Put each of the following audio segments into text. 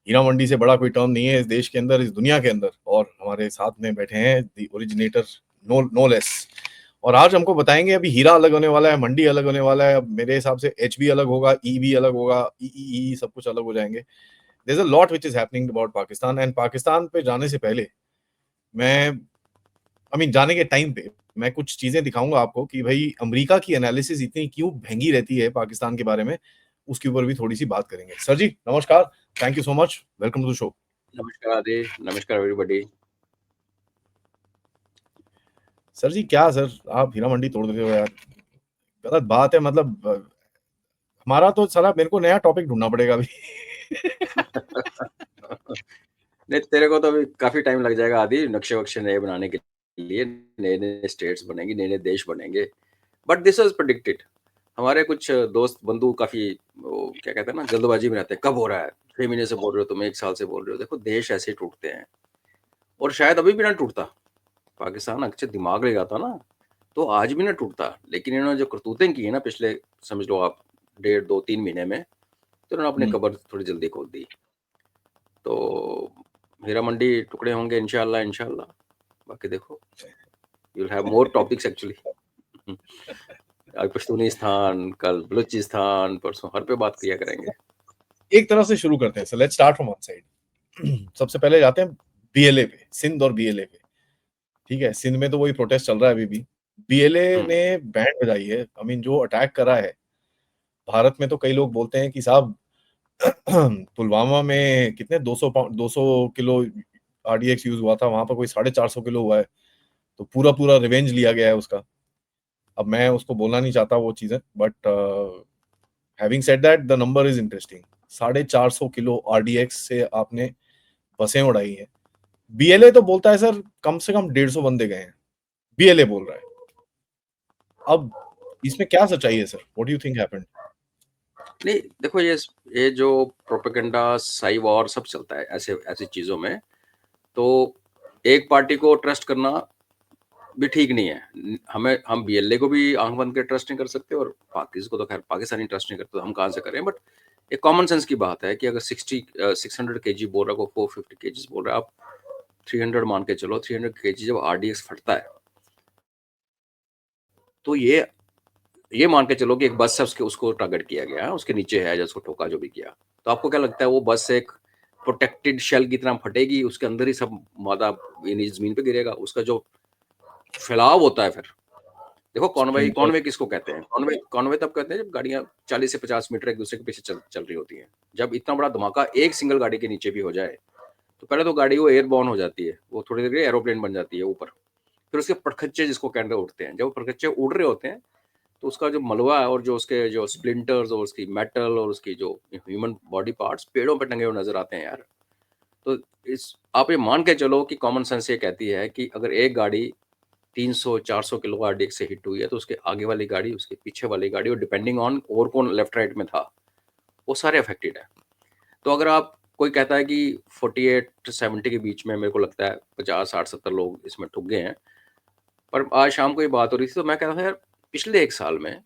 हीरा मंडी से बड़ा कोई टर्म नहीं है इस देश के अंदर, इस दुनिया के अंदर। और हमारे साथ में बैठे हैं द ओरिजिनेटर, नो लेस। और आज हमको बताएंगे, अभी हीरा अलग होने वाला है, मंडी अलग होने वाला है, अब मेरे हिसाब से एच भी अलग होगा, ई भी अलग होगा, ई सब कुछ अलग हो जाएंगे। There is a lot which is happening about Pakistan. And Pakistan पे जाने से पहले मैं जाने के टाइम पे मैं कुछ चीजें दिखाऊंगा आपको कि भाई अमेरिका की एनालिसिस इतनी क्यों महंगी रहती है पाकिस्तान के बारे में, उसके ऊपर भी थोड़ी सी बात करेंगे। सर जी नमस्कार, thank you so much, welcome to the show. नमस्कार आदि, नमस्कार एवरीबॉडी। सर जी क्या सर, आप हीरा मंडी तोड़ देते हो यार, गलत बात है। मतलब हमारा तो साला मेरे को नया टॉपिक ढूंढना पड़ेगा अभी। नहीं, तेरे को तो अभी काफी टाइम लग जाएगा आदि, नक्शे वक्शे नए बनाने के लिए। नए नए स्टेट्स बनेंगे, नए नए देश बनेंगे। But this was predicted. हमारे कुछ दोस्त बंधु काफी क्या कहते हैं ना, जल्दबाजी में रहते हैं। कब हो रहा है? 6 महीने से बोल रहे हो तुम, 1 साल से बोल रहे हो। देखो, देश ऐसे टूटते हैं और शायद अभी भी ना टूटता। पाकिस्तान अच्छे दिमाग ले जाता ना तो आज भी ना टूटता। लेकिन इन्होंने जो करतूतें की है ना पिछले, समझ लो आप, 1.5-2-3 महीने में, तो इन्होंने अपनी कब्र थोड़ी जल्दी खोल दी। तो हीरा मंडी टुकड़े होंगे इंशाल्लाह इंशाल्लाह। बाकी देखो, you will have more topics actually. आज पश्तूनिस्तान, कल बलूचिस्तान, परसों हर पे बात किया करेंगे। एक तरह से शुरू करते हैं sir, let's start from one side. सबसे पहले जाते हैं बीएलए पे, सिंध और बीएलए पे। ठीक है, सिंध में तो वही प्रोटेस्ट चल रहा है अभी भी। बीएलए ने बैंड बजाई है, जो अटैक करा है। भारत में तो कई लोग बोलते हैं कि साहब पुलवामा में कितने 200 किलो आरडीएक्स यूज हुआ था, वहां पर कोई 450 किलो हुआ है। तो पूरा पूरा रिवेंज लिया गया है उसका। अब मैं उसको बोलना नहीं चाहता वो चीजें, but having said that the number is interesting. 450 kilo RDX से आपने बसें उड़ाई हैं। बीएलए तो बोलता है सर कम से कम 150 बंदे गए हैं, बीएलए बोल रहा है। अब इसमें क्या सच्चाई है sir, what do you think happened? नहीं देखो, ये जो प्रोपेगेंडा, साई वॉर सब चलता है ऐसे ऐसी चीजों में, तो एक पार्टी को ट्रस्ट करना भी ठीक नहीं है। हम बीएलए को भी आंख बंद के ट्रस्ट नहीं कर सकते, और पाकिस्तान को तो खैर पाकिस्तानी ट्रस्ट नहीं करते, तो हम कहाँ से करें। बट एक कॉमन सेंस की बात है कि अगर 600 केजी बोल रहा है, 450 केजी बोल रहा है, आप 300 मान के चलो। 300 केजी जब आरडीएक्स फटता है, तो ये मान के चलो कि एक बस है, उसको टारगेट किया गया है, उसके नीचे है, जिसको ठोका जो भी किया। तो आपको क्या लगता है वो बस एक प्रोटेक्टेड शेल की तरह फटेगी, उसके अंदर ही सब मादा जमीन पे गिरेगा? उसका जो फैलाव होता है, फिर देखो, कॉन्वे कॉन्वे किसको कहते हैं? कॉन्वे तब कहते हैं जब गाड़ियां 40 से 50 मीटर एक दूसरे के पीछे चल रही होती हैं। जब इतना बड़ा धमाका एक सिंगल गाड़ी के नीचे भी हो जाए, तो पहले तो गाड़ी वो एयरबॉर्न हो जाती है, वो थोड़ी देर के एरोप्लेन बन जाती है ऊपर। फिर उसके परखच्चे जिसको कहते उठते हैं। जब परखच्चे उड़ रहे होते हैं, तो उसका जो मलबा है और जो उसके जो स्प्लिंटर्स और उसकी मेटल और उसकी जो ह्यूमन बॉडी पार्ट्स पेड़ों पर टंगे हुए नजर आते हैं यार। तो आप ये मान के चलो कि कॉमन सेंस ये कहती है कि अगर एक गाड़ी 300-400 किलो आरडीएक्स से हिट हुई है, तो उसके आगे वाली गाड़ी, उसके पीछे वाली गाड़ी, और डिपेंडिंग ऑन और कौन लेफ्ट राइट में था, वो सारे अफेक्टेड है। तो अगर आप, कोई कहता है कि 48-70 के बीच में, मेरे को लगता है 50-60-70 लोग इसमें ठुक गए हैं। पर आज शाम को ये बात हो रही थी, तो मैं कह रहा था यार, पिछले 1 साल में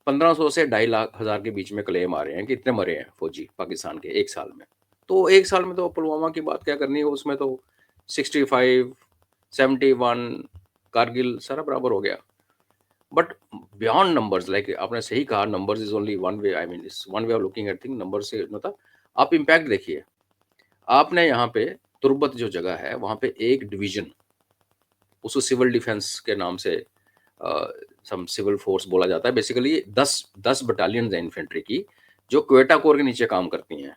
1500 से 2.5 लाख के बीच में क्लेम आ रहे हैं कि इतने मरे हैं फौजी पाकिस्तान के 1 साल में। तो 1 साल में तो पुलवामा की बात क्या करनी है, उसमें तो 65, 71, कारगिल सारा बराबर हो गया। बट बियॉन्ड नंबर्स, लाइक आपने सही कहा, numbers is only one way, I mean it's one way of looking at thing. Number से मतलब आप इम्पैक्ट देखिए। आपने यहाँ पे तुर्बत जो जगह है, वहाँ पे एक डिवीजन, उसको सिविल डिफेंस के नाम से सम सिविल फोर्स बोला जाता है। बेसिकली 10 बटालियन है इन्फेंट्री की, जो क्वेटा कोर के नीचे काम करती हैं।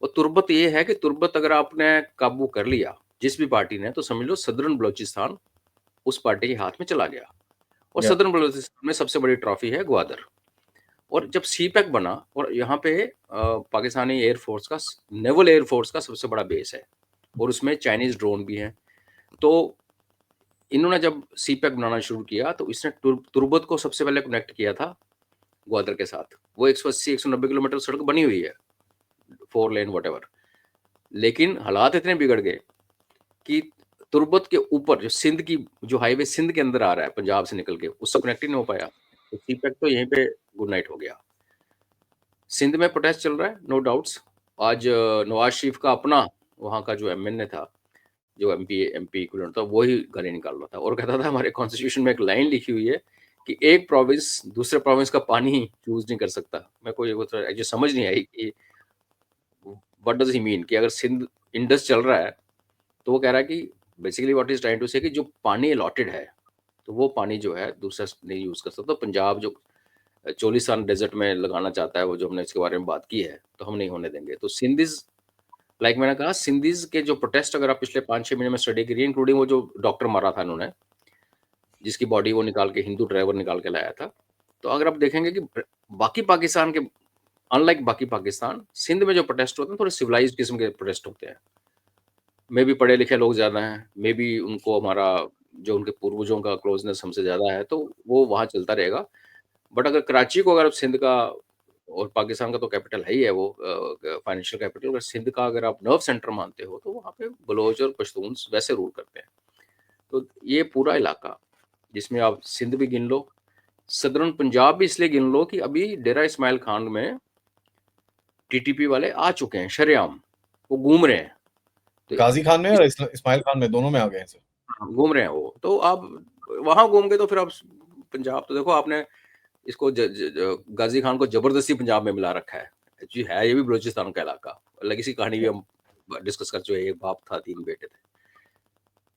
और तुर्बत ये है कि तुर्बत अगर आपने काबू कर लिया जिस भी पार्टी ने, तो समझ लो सदर्न बलोचिस्तान उस पार्टी के हाथ में चला गया। और सदर्न बलोचिस्तान में सबसे बड़ी ट्रॉफी है ग्वादर। और जब सीपैक बना, और यहाँ पे पाकिस्तानी एयरफोर्स का, नेवल एयरफोर्स का सबसे बड़ा बेस है, और उसमें चाइनीज ड्रोन भी हैं। तो इन्होंने जब सीपैक बनाना शुरू किया, तो इसने तुर्बत को सबसे पहले कनेक्ट किया था ग्वादर के साथ। वो 180-190 किलोमीटर सड़क बनी हुई है, 4 लेन वटेवर। लेकिन हालात इतने बिगड़ गए कि तुर्बत के ऊपर जो सिंध की, जो हाईवे सिंध के अंदर आ रहा है पंजाब से निकल के, उससे कनेक्ट ही नहीं हो पाया। तो सीपैक तो यहीं पे गुड नाइट हो गया। सिंध में प्रोटेस्ट चल रहा है, नो डाउट्स। आज नवाज शरीफ का अपना वहाँ का जो एमएनए था, जो एमपी इक्विवेलेंट था, वो ही गाली निकाल रहा था और कहता था हमारे कॉन्स्टिट्यूशन में एक लाइन लिखी हुई है कि एक प्रोविंस दूसरे प्रोविंस का पानी चूज नहीं कर सकता। मेरे को ये समझ नहीं आई कि व्हाट डज ही मीन, कि अगर सिंध इंडस चल रहा है तो वो कह रहा है कि basically what is trying to say कि जो पानी अलॉटेड है तो वो पानी जो है दूसरा नहीं यूज कर सकता। तो पंजाब जो चोलिस्तान डेजर्ट में लगाना चाहता है, वो जो हमने इसके बारे में बात की है, तो हम नहीं होने देंगे। तो सिंधिज, लाइक मैंने कहा, सिंधिज के जो प्रोटेस्ट अगर आप पिछले 5-6 महीने में स्टडी करिए, इंक्लूडिंग वो जो डॉक्टर मारा था इन्होंने, जिसकी बॉडी वो निकाल के, हिंदू ड्राइवर निकाल के लाया था, तो अगर आप देखेंगे कि बाकी पाकिस्तान के अनलाइक बाकी पाकिस्तान, सिंध में जो प्रोटेस्ट होते हैं थोड़े सिविलाइज्ड किस्म के प्रोटेस्ट होते हैं। मे भी पढ़े लिखे लोग ज़्यादा हैं, मे भी उनको हमारा जो उनके पूर्वजों का क्लोजनेस हमसे ज़्यादा है, तो वो वहाँ चलता रहेगा। बट अगर कराची को, अगर आप सिंध का, और पाकिस्तान का तो कैपिटल है ही है वो, फाइनेंशियल कैपिटल, अगर सिंध का अगर आप नर्व सेंटर मानते हो, तो वहाँ पे बलोच और पश्तून्स वैसे रूल करते हैं। तो ये पूरा इलाका, जिसमें आप सिंध भी गिन लो, सदर्न पंजाब भी इसलिए गिन लो कि अभी डेरा इस्माइल खान में टीटीपी वाले आ चुके हैं शरेआम, वो घूम रहे हैं। तो गाजी खान में और इस्माइल खान में, दोनों में आ गए हैं सर। घूम रहे हैं वो, तो आप वहां घूम गए तो फिर आप पंजाब, तो देखो आपने इसको गाजी खान को जबरदस्ती पंजाब में मिला रखा है। जी है, ये भी बलूचिस्तान का इलाका। अलग इसी कहानी भी हम डिस्कस कर चुके, एक बाप था 3 बेटे थे।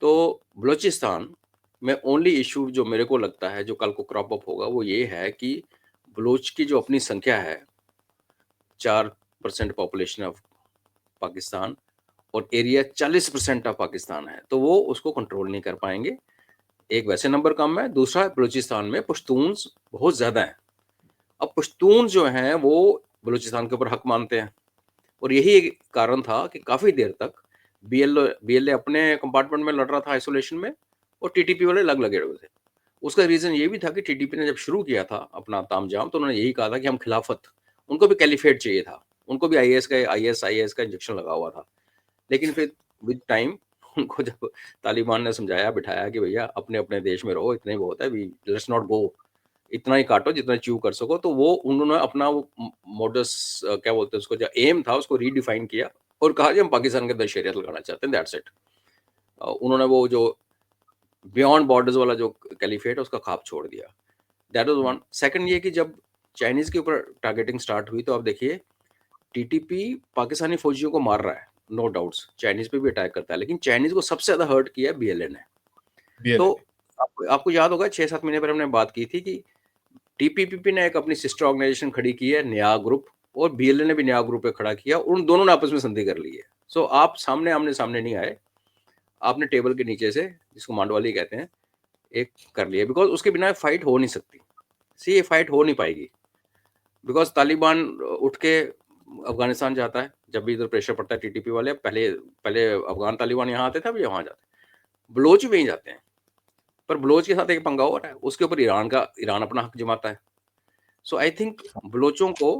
तो बलूचिस्तान में ओनली इशू जो मेरे को लगता है जो कल को क्रॉप अप होगा, वो ये है कि बलूच की जो अपनी संख्या है, 4% पॉपुलेशन ऑफ पाकिस्तान, और एरिया 40% ऑफ पाकिस्तान है, तो वो उसको कंट्रोल नहीं कर पाएंगे। एक वैसे नंबर कम है, दूसरा बलूचिस्तान में पश्तून्स बहुत ज्यादा हैं। अब पश्तून जो हैं वो बलूचिस्तान के ऊपर हक मानते हैं, और यही एक कारण था कि काफी देर तक बीएलए अपने कंपार्टमेंट में लड़ रहा था आइसोलेशन में, और टीटीपी वाले अलग लगे हुए थे। उसका रीजन ये भी था कि टीटीपी ने जब शुरू किया था अपना तामझाम, तो उन्होंने यही कहा था कि हम खिलाफत, उनको भी कैलिफेट चाहिए था, उनको भी आईएस का इंजेक्शन लगा हुआ था। लेकिन फिर विद टाइम उनको जब तालिबान ने समझाया बिठाया कि भैया अपने अपने देश में रहो, इतना ही बहुत है, वी लेट्स नॉट गो, इतना ही काटो जितना च्यू कर सको, तो वो उन्होंने अपना वो मोडस, क्या बोलते हैं उसको, जो एम था उसको रीडिफाइन किया और कहा कि हम पाकिस्तान के अंदर शरीयत लगाना चाहते हैं, दैट्स इट। उन्होंने वो जो बियॉन्ड बॉर्डर्स वाला जो कैलिफेट है उसका खाप छोड़ दिया। That was one. सेकंड ये कि जब चाइनीज के ऊपर टारगेटिंग स्टार्ट हुई, तो आप देखिए टीटीपी पाकिस्तानी फौजियों को मार रहा है, नो डाउट्स, चाइनीज पे भी अटैक करता है, लेकिन चाइनीज को सबसे ज्यादा हर्ट किया है बीएलए ने। तो आपको याद होगा 6-7 महीने पहले हमने बात की थी कि टीपीपी ने एक अपनी सिस्टर ऑर्गेनाइजेशन खड़ी की है, न्याय ग्रुप, और बीएलए ने भी न्याय ग्रुप पे खड़ा किया, उन दोनों ने आपस में संधि कर ली है। सो आप सामने आमने सामने नहीं आए, आपने टेबल के नीचे से, जिसको मांडवाली कहते हैं, एक कर लिया, बिकॉज उसके बिना फाइट हो नहीं सकती। सी, ये फाइट हो नहीं पाएगी, बिकॉज तालिबान उठ के अफगानिस्तान जाता है जब भी इधर प्रेशर पड़ता है। टीटीपी वाले पहले अफगान तालिबान यहाँ आते थे, अब वहां जाते हैं, बलोच भी नहीं जाते हैं। पर बलोच के साथ एक पंगा और है, उसके ऊपर ईरान अपना हक जमाता है। सो आई थिंक बलोचों को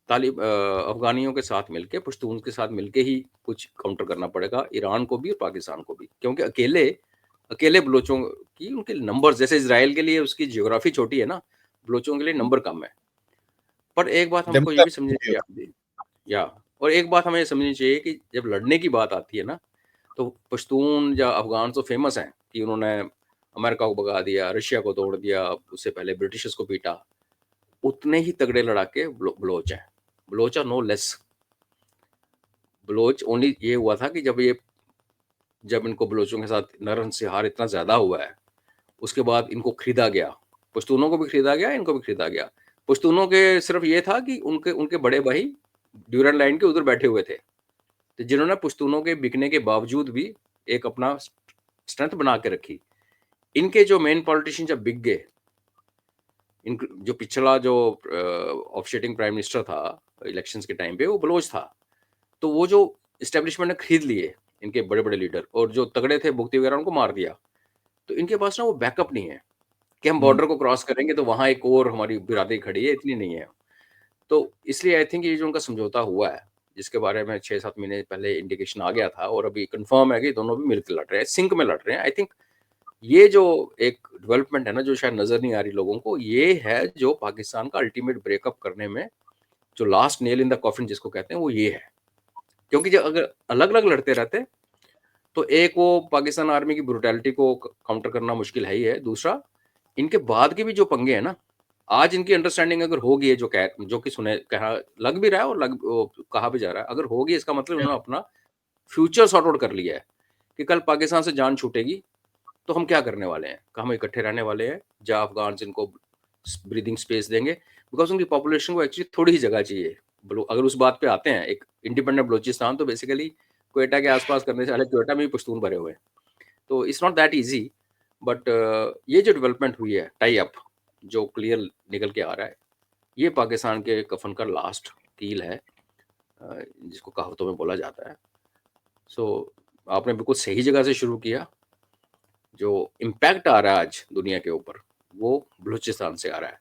अफगानियों के साथ मिलके, पश्तून के साथ मिलके ही कुछ काउंटर करना पड़ेगा, ईरान को भी और पाकिस्तान को भी, क्योंकि अकेले बलोचों की, उनके नंबर, जैसे इसराइल के लिए उसकी जियोग्राफी छोटी है ना, बलोचों के लिए नंबर कम है। पर एक बात हमको ये भी समझनी चाहिए, और एक बात हमें समझनी चाहिए कि जब लड़ने की बात आती है ना, तो पश्तून या अफगान तो फेमस हैं कि उन्होंने अमेरिका को भगा दिया, रशिया को तोड़ दिया, उससे पहले ब्रिटिशर्स को पीटा। उतने ही तगड़े लड़ाके बलोच हैं, Baloch are no less. Baloch only ये हुआ था कि जब इनको बलोचों के साथ नरसंहार इतना ज्यादा हुआ है, उसके बाद इनको खरीदा गया, पश्तूनों को भी खरीदा गया, इनको भी खरीदा गया। पश्तूनों के सिर्फ ये था कि उनके बड़े भाई ड्यूरन लाइन के उधर बैठे हुए थे, तो जिन्होंने पश्तूनों के बिकने के बावजूद भी एक अपना स्ट्रेंथ बना के रखी। इनके जो मेन पॉलिटिशियन जब बिक गए, जो पिछला जो ऑफसेटिंग प्राइम मिनिस्टर था इलेक्शंस के टाइम पे, वो बलोच था, तो वो जो इस्टेब्लिशमेंट ने खरीद लिए इनके बड़े बड़े लीडर, और जो तगड़े थे भुक्ति वगैरह उनको मार दिया। तो इनके पास ना वो बैकअप नहीं है कि हम बॉर्डर को क्रॉस करेंगे तो वहां एक और हमारी बिरादरी खड़ी है, इतनी नहीं है। तो इसलिए आई थिंक ये जो उनका समझौता हुआ है, जिसके बारे में 6-7 महीने पहले इंडिकेशन आ गया था, और अभी कंफर्म है कि दोनों भी मिलकर लड़ रहे हैं, सिंक में लड़ रहे हैं। आई थिंक ये जो एक डेवलपमेंट है ना, जो शायद नजर नहीं आ रही लोगों को, ये है जो पाकिस्तान का अल्टीमेट ब्रेकअप करने में जो last nail in the coffin जिसको कहते हैं, वो ये है। क्योंकि जब अगर अलग-अलग लड़ते रहते, तो एक वो पाकिस्तान आर्मी की ब्रूटैलिटी को काउंटर करना मुश्किल है ही है। दूसरा, इनके बाद के भी जो पंगे हैं ना, आज इनकी अंडरस्टैंडिंग अगर होगी है जो कि सुने कहा लग भी रहा है और कहा भी जा रहा है, अगर होगी इसका मतलब उन्होंने अपना फ्यूचर सॉर्ट आउट कर लिया है कि कल पाकिस्तान से जान छूटेगी तो हम क्या करने वाले हैं, हम इकट्ठे रहने वाले हैं, जहाँ अफगान इनको ब्रीदिंग स्पेस देंगे, बिकॉज उनकी पॉपुलेशन को एक्चुअली थोड़ी ही जगह चाहिए। अगर उस बात पे आते हैं, एक इंडिपेंडेंट बलूचिस्तान तो बेसिकली क्वेटा के आसपास करने से, हालांकि क्वेटा में भी पश्तून भरे हुए हैं, तो it's not that easy. But ये जो डेवलपमेंट हुई है, टाई अप जो क्लियर निकल के आ रहा है, ये पाकिस्तान के कफन का लास्ट कील है, जिसको कहावतों में बोला जाता है। सो आपने बिल्कुल सही जगह से शुरू किया। जो इम्पैक्ट आ रहा है आज दुनिया के ऊपर, वो बलूचिस्तान से आ रहा है।